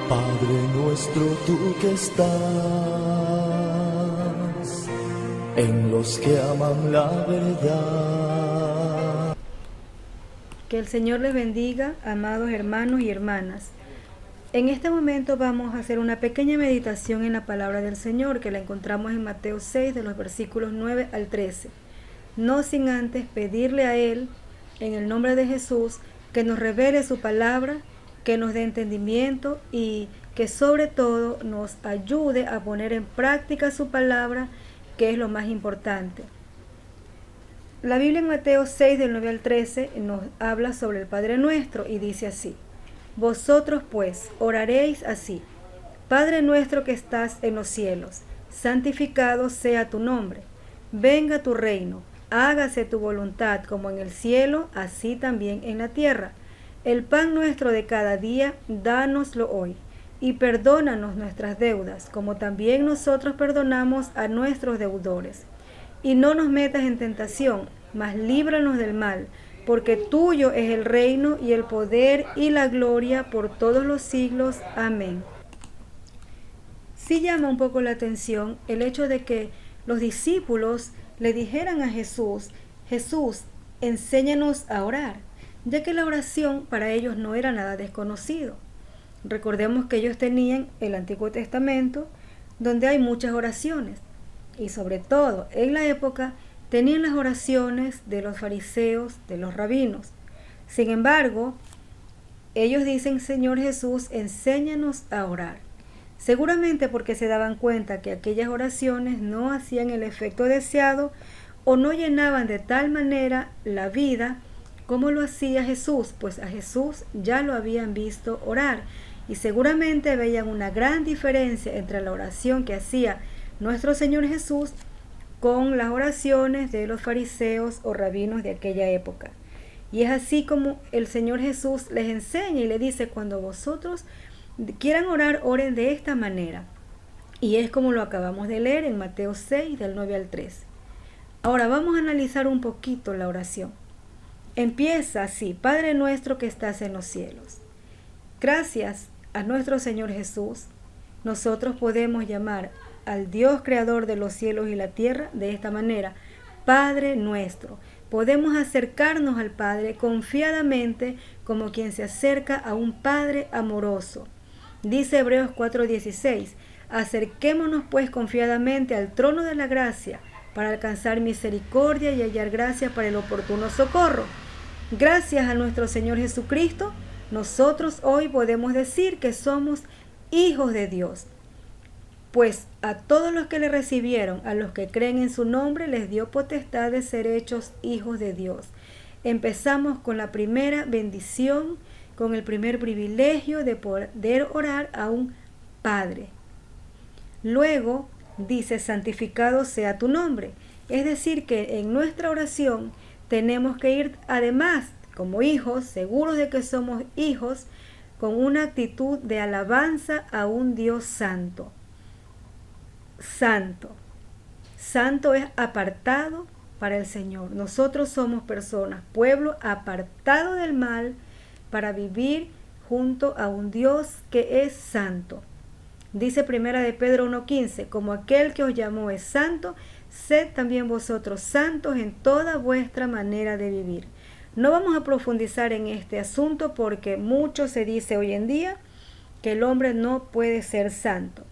Padre nuestro, tú que estás en los que aman la verdad. Que el Señor les bendiga, amados hermanos y hermanas. En este momento vamos a hacer una pequeña meditación en la palabra del Señor, que la encontramos en Mateo 6, de los versículos 9 al 13. No sin antes pedirle a Él, en el nombre de Jesús, que nos revele su palabra, que nos dé entendimiento y que sobre todo nos ayude a poner en práctica su palabra, que es lo más importante. La Biblia en Mateo 6, del 9 al 13, nos habla sobre el Padre Nuestro y dice así: Vosotros pues oraréis así: Padre nuestro que estás en los cielos, santificado sea tu nombre. Venga tu reino, hágase tu voluntad como en el cielo, así también en la tierra. El pan nuestro de cada día, dánoslo hoy, y perdónanos nuestras deudas, como también nosotros perdonamos a nuestros deudores. Y no nos metas en tentación, mas líbranos del mal, porque tuyo es el reino y el poder y la gloria por todos los siglos. Amén. Sí llama un poco la atención el hecho de que los discípulos le dijeran a Jesús: Jesús, enséñanos a orar, ya que la oración para ellos no era nada desconocido. Recordemos que ellos tenían el Antiguo Testamento, donde hay muchas oraciones, y sobre todo en la época tenían las oraciones de los fariseos, de los rabinos. Sin embargo, ellos dicen: Señor Jesús, enséñanos a orar. Seguramente porque se daban cuenta que aquellas oraciones no hacían el efecto deseado o no llenaban de tal manera la vida como lo hacía Jesús, pues a Jesús ya lo habían visto orar y seguramente veían una gran diferencia entre la oración que hacía nuestro Señor Jesús con las oraciones de los fariseos o rabinos de aquella época. Y es así como el Señor Jesús les enseña y le dice: cuando vosotros quieran orar, oren de esta manera. Y es como lo acabamos de leer en Mateo 6, del 9 al 13. Ahora vamos a analizar un poquito la oración. Empieza así: Padre nuestro que estás en los cielos. Gracias a nuestro Señor Jesús, nosotros podemos llamar al Dios creador de los cielos y la tierra de esta manera: Padre nuestro. Podemos acercarnos al Padre confiadamente, como quien se acerca a un Padre amoroso. Dice Hebreos 4:16: Acerquémonos pues confiadamente al trono de la gracia, para alcanzar misericordia y hallar gracia para el oportuno socorro. Gracias a nuestro Señor Jesucristo, nosotros hoy podemos decir que somos hijos de Dios. Pues a todos los que le recibieron, a los que creen en su nombre, les dio potestad de ser hechos hijos de Dios. Empezamos con la primera bendición, con el primer privilegio de poder orar a un Padre. Luego dice: santificado sea tu nombre. Es decir, que en nuestra oración tenemos que ir, además, como hijos, seguros de que somos hijos, con una actitud de alabanza a un Dios santo. Santo. Santo es apartado para el Señor. Nosotros somos personas, pueblo apartado del mal, para vivir junto a un Dios que es santo. Dice primera de Pedro 1:15: como aquel que os llamó es santo, sed también vosotros santos en toda vuestra manera de vivir. No vamos a profundizar en este asunto porque mucho se dice hoy en día que el hombre no puede ser santo.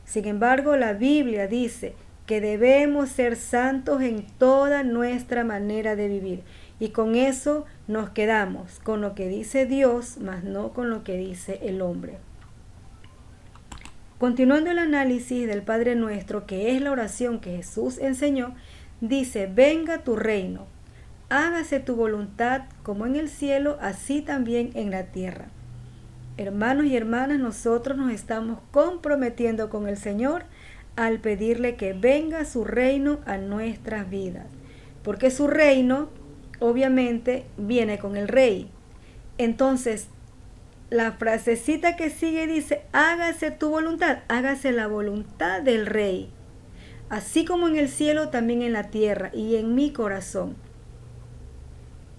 Sin embargo, la Biblia dice que debemos ser santos en toda nuestra manera de vivir. Y con eso nos quedamos, con lo que dice Dios, mas no con lo que dice el hombre. Continuando el análisis del Padre Nuestro, que es la oración que Jesús enseñó, dice: venga tu reino, hágase tu voluntad como en el cielo, así también en la tierra. Hermanos y hermanas, nosotros nos estamos comprometiendo con el Señor al pedirle que venga su reino a nuestras vidas, porque su reino obviamente viene con el rey. Entonces, la frasecita que sigue dice: hágase tu voluntad, hágase la voluntad del rey, así como en el cielo, también en la tierra y en mi corazón.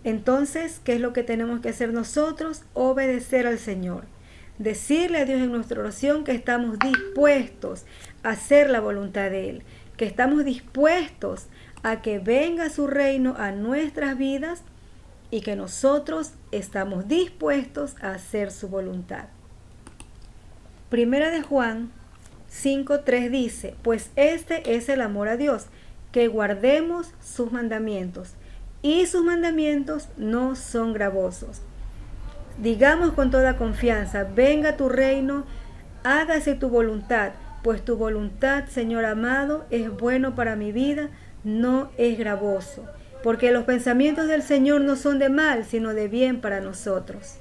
Entonces, ¿qué es lo que tenemos que hacer nosotros? Obedecer al Señor. decirle a Dios en nuestra oración que estamos dispuestos a hacer la voluntad de Él, que estamos dispuestos a que venga su reino a nuestras vidas y que nosotros estamos dispuestos a hacer su voluntad. Primera de Juan 5:3 dice, pues este es el amor a Dios, que guardemos sus mandamientos, y sus mandamientos no son gravosos. Digamos con toda confianza, venga tu reino, hágase tu voluntad, pues tu voluntad, Señor amado, es bueno para mi vida, no es gravoso, porque los pensamientos del Señor no son de mal, sino de bien para nosotros.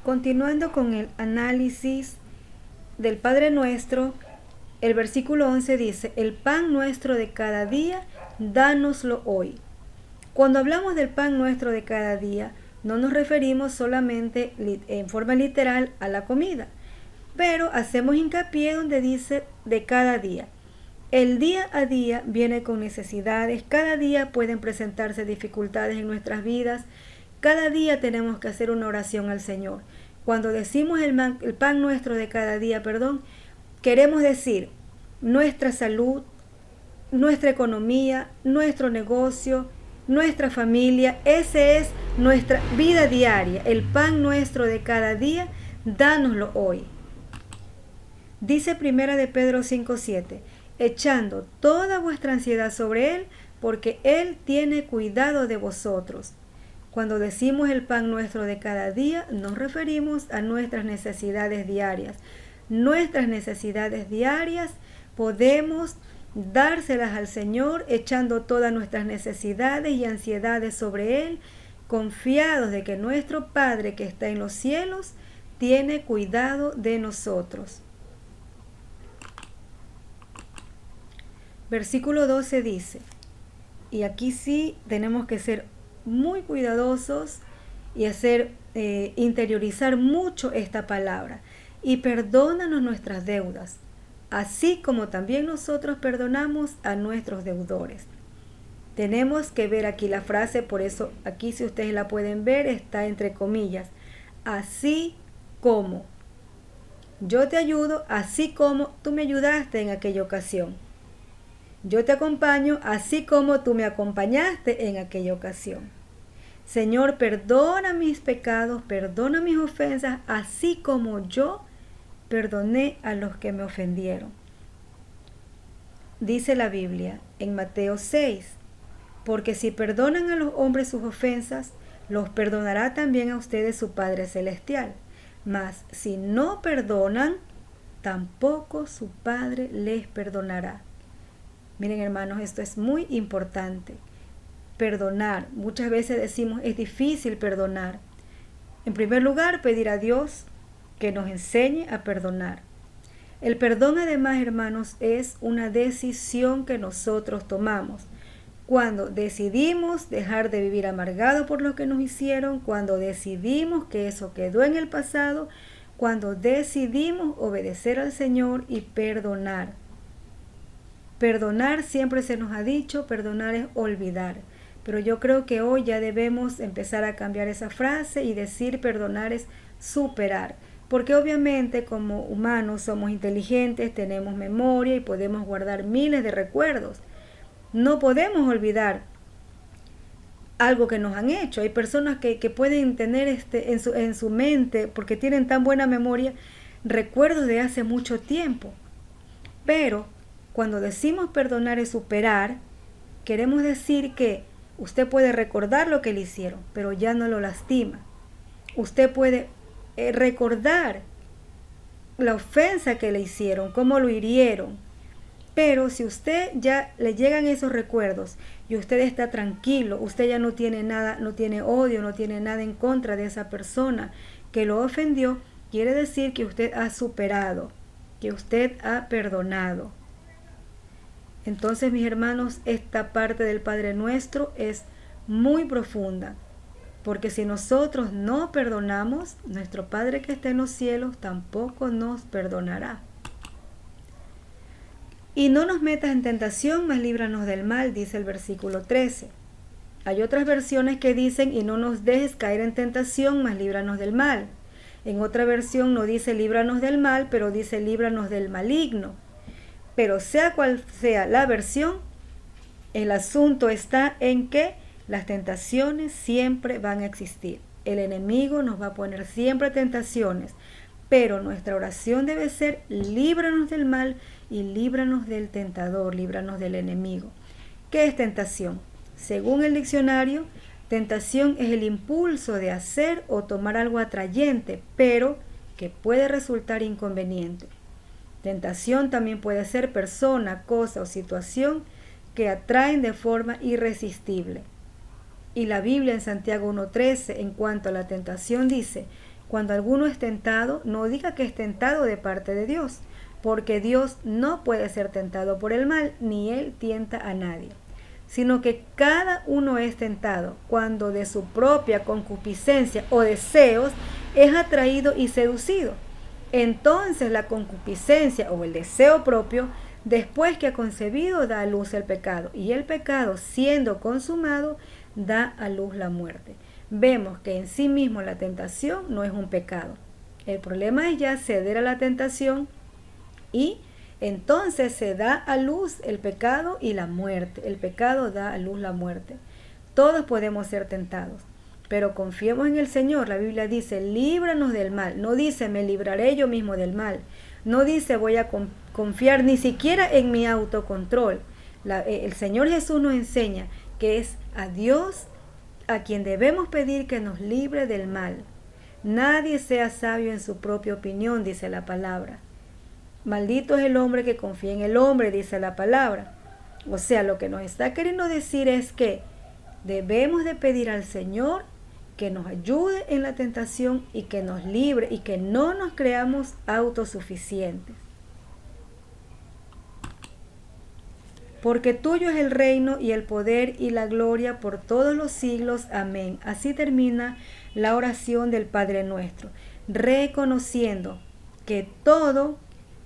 Continuando con el análisis del Padre Nuestro, el versículo 11 dice, el pan nuestro de cada día, dánoslo hoy. Cuando hablamos del pan nuestro de cada día, no nos referimos solamente en forma literal a la comida, pero hacemos hincapié donde dice de cada día. El día a día viene con necesidades, cada día pueden presentarse dificultades en nuestras vidas, cada día tenemos que hacer una oración al Señor. Cuando decimos el pan nuestro de cada día, queremos decir nuestra salud, nuestra economía, nuestro negocio, nuestra familia. Esa es nuestra vida diaria. El pan nuestro de cada día, dánoslo hoy. Dice Primera de Pedro 5:7, echando toda vuestra ansiedad sobre Él, porque Él tiene cuidado de vosotros. Cuando decimos el pan nuestro de cada día, nos referimos a nuestras necesidades diarias. Nuestras necesidades diarias podemos dárselas al Señor, echando todas nuestras necesidades y ansiedades sobre Él, confiados de que nuestro Padre que está en los cielos tiene cuidado de nosotros. Versículo 12 dice, y aquí sí tenemos que ser muy cuidadosos y interiorizar mucho esta palabra. Y perdónanos nuestras deudas, así como también nosotros perdonamos a nuestros deudores. Tenemos que ver aquí la frase, por eso aquí si ustedes la pueden ver está entre comillas, así como. Yo te ayudo así como tú me ayudaste en aquella ocasión. Yo te acompaño así como tú me acompañaste en aquella ocasión. Señor, perdona mis pecados, perdona mis ofensas, así como yo perdoné a los que me ofendieron. Dice la Biblia en Mateo 6, porque si perdonan a los hombres sus ofensas, los perdonará también a ustedes su Padre Celestial. Mas si no perdonan, tampoco su Padre les perdonará. Miren, hermanos, esto es muy importante. Perdonar. Muchas veces decimos, es difícil perdonar. En primer lugar, pedir a Dios que nos enseñe a perdonar. El perdón, además, hermanos, es una decisión que nosotros tomamos. Cuando decidimos dejar de vivir amargado por lo que nos hicieron, cuando decidimos que eso quedó en el pasado, cuando decidimos obedecer al Señor y perdonar. Perdonar, siempre se nos ha dicho, perdonar es olvidar. Pero yo creo que hoy ya debemos empezar a cambiar esa frase y decir perdonar es superar. Porque obviamente como humanos somos inteligentes, tenemos memoria y podemos guardar miles de recuerdos. No podemos olvidar algo que nos han hecho. Hay personas que pueden tener en su mente, porque tienen tan buena memoria, recuerdos de hace mucho tiempo. Pero cuando decimos perdonar es superar, queremos decir que usted puede recordar lo que le hicieron, pero ya no lo lastima. Usted puede recordar la ofensa que le hicieron, cómo lo hirieron. Pero si usted ya le llegan esos recuerdos y usted está tranquilo, usted ya no tiene nada, no tiene odio, no tiene nada en contra de esa persona que lo ofendió, quiere decir que usted ha superado, que usted ha perdonado. Entonces, mis hermanos, esta parte del Padre Nuestro es muy profunda, porque si nosotros no perdonamos, nuestro Padre que está en los cielos tampoco nos perdonará. Y no nos metas en tentación, mas líbranos del mal, dice el versículo 13. Hay otras versiones que dicen, y no nos dejes caer en tentación, mas líbranos del mal. En otra versión no dice líbranos del mal, pero dice líbranos del maligno. Pero sea cual sea la versión, el asunto está en que las tentaciones siempre van a existir. El enemigo nos va a poner siempre tentaciones, pero nuestra oración debe ser líbranos del mal y líbranos del tentador, líbranos del enemigo. ¿Qué es tentación? Según el diccionario, tentación es el impulso de hacer o tomar algo atrayente, pero que puede resultar inconveniente. Tentación también puede ser persona, cosa o situación que atraen de forma irresistible. Y la Biblia en Santiago 1:13, en cuanto a la tentación, dice: cuando alguno es tentado, no diga que es tentado de parte de Dios, porque Dios no puede ser tentado por el mal, ni Él tienta a nadie, sino que cada uno es tentado cuando de su propia concupiscencia o deseos es atraído y seducido. Entonces la concupiscencia o el deseo propio, después que ha concebido, da a luz el pecado, y el pecado, siendo consumado, da a luz la muerte. Vemos que en sí mismo la tentación no es un pecado. El problema es ya ceder a la tentación y entonces se da a luz el pecado y la muerte. El pecado da a luz la muerte. Todos podemos ser tentados, pero confiemos en el Señor. La Biblia dice, líbranos del mal. No dice, me libraré yo mismo del mal. No dice, voy a confiar ni siquiera en mi autocontrol. El Señor Jesús nos enseña que es a Dios a quien debemos pedir que nos libre del mal. Nadie sea sabio en su propia opinión, dice la palabra. Maldito es el hombre que confía en el hombre, dice la palabra. O sea, lo que nos está queriendo decir es que debemos de pedir al Señor que nos ayude en la tentación y que nos libre y que no nos creamos autosuficientes. Porque tuyo es el reino y el poder y la gloria por todos los siglos. Amén. Así termina la oración del Padre Nuestro, reconociendo que todo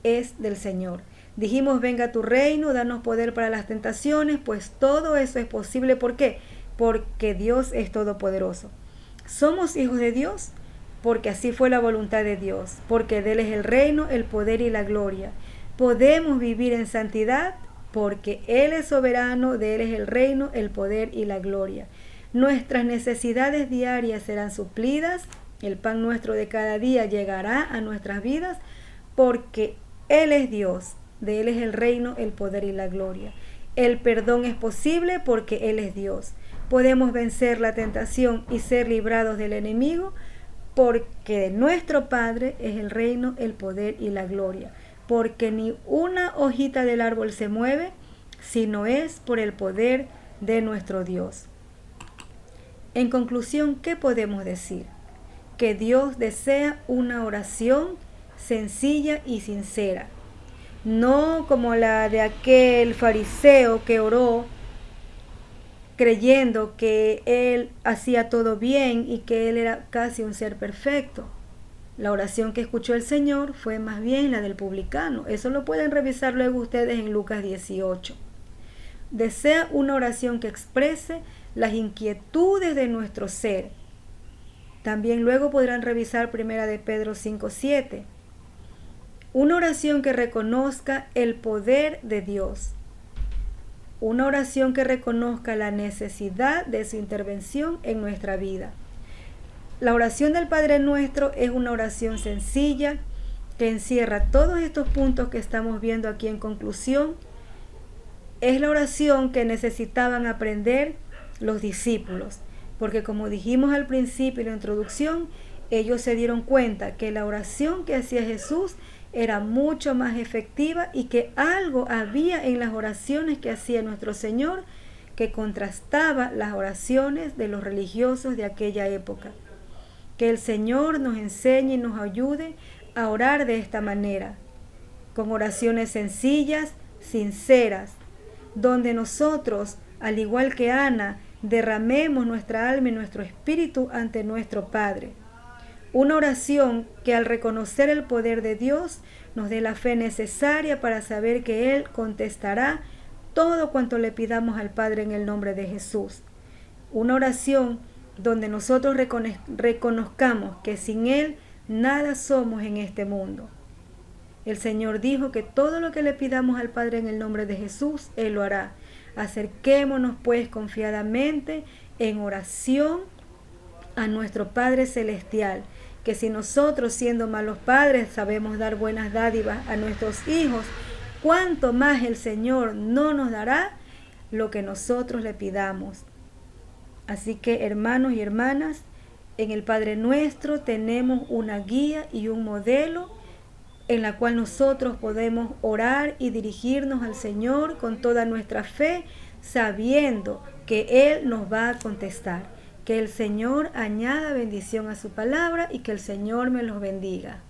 es del Señor. Dijimos, venga tu reino, danos poder para las tentaciones, pues todo eso es posible. ¿Por qué? Porque Dios es todopoderoso. Somos hijos de Dios porque así fue la voluntad de Dios, porque de Él es el reino, el poder y la gloria. Podemos vivir en santidad porque Él es soberano, de Él es el reino, el poder y la gloria. Nuestras necesidades diarias serán suplidas, el pan nuestro de cada día llegará a nuestras vidas, porque Él es Dios, de Él es el reino, el poder y la gloria. El perdón es posible porque Él es Dios. Podemos vencer la tentación y ser librados del enemigo, porque de nuestro Padre es el reino, el poder y la gloria. Porque ni una hojita del árbol se mueve, sino es por el poder de nuestro Dios. En conclusión, ¿qué podemos decir? Que Dios desea una oración sencilla y sincera, no como la de aquel fariseo que oró creyendo que él hacía todo bien y que él era casi un ser perfecto. La oración que escuchó el Señor fue más bien la del publicano. Eso lo pueden revisar luego ustedes en Lucas 18. Desea una oración que exprese las inquietudes de nuestro ser. También luego podrán revisar 1 de Pedro 5:7. Una oración que reconozca el poder de Dios. Una oración que reconozca la necesidad de su intervención en nuestra vida. La oración del Padre Nuestro es una oración sencilla que encierra todos estos puntos que estamos viendo aquí en conclusión. Es la oración que necesitaban aprender los discípulos, porque como dijimos al principio en la introducción, ellos se dieron cuenta que la oración que hacía Jesús era mucho más efectiva y que algo había en las oraciones que hacía nuestro Señor que contrastaba las oraciones de los religiosos de aquella época. Que el Señor nos enseñe y nos ayude a orar de esta manera, con oraciones sencillas, sinceras, donde nosotros, al igual que Ana, derramemos nuestra alma y nuestro espíritu ante nuestro Padre. Una oración que al reconocer el poder de Dios nos dé la fe necesaria para saber que Él contestará todo cuanto le pidamos al Padre en el nombre de Jesús. Una oración donde nosotros reconozcamos que sin Él nada somos en este mundo. El Señor dijo que todo lo que le pidamos al Padre en el nombre de Jesús, Él lo hará. Acerquémonos pues confiadamente en oración a nuestro Padre Celestial, que si nosotros, siendo malos padres, sabemos dar buenas dádivas a nuestros hijos, cuánto más el Señor no nos dará lo que nosotros le pidamos. Así que, hermanos y hermanas, en el Padre Nuestro tenemos una guía y un modelo en la cual nosotros podemos orar y dirigirnos al Señor con toda nuestra fe, sabiendo que Él nos va a contestar. Que el Señor añada bendición a su palabra y que el Señor me los bendiga.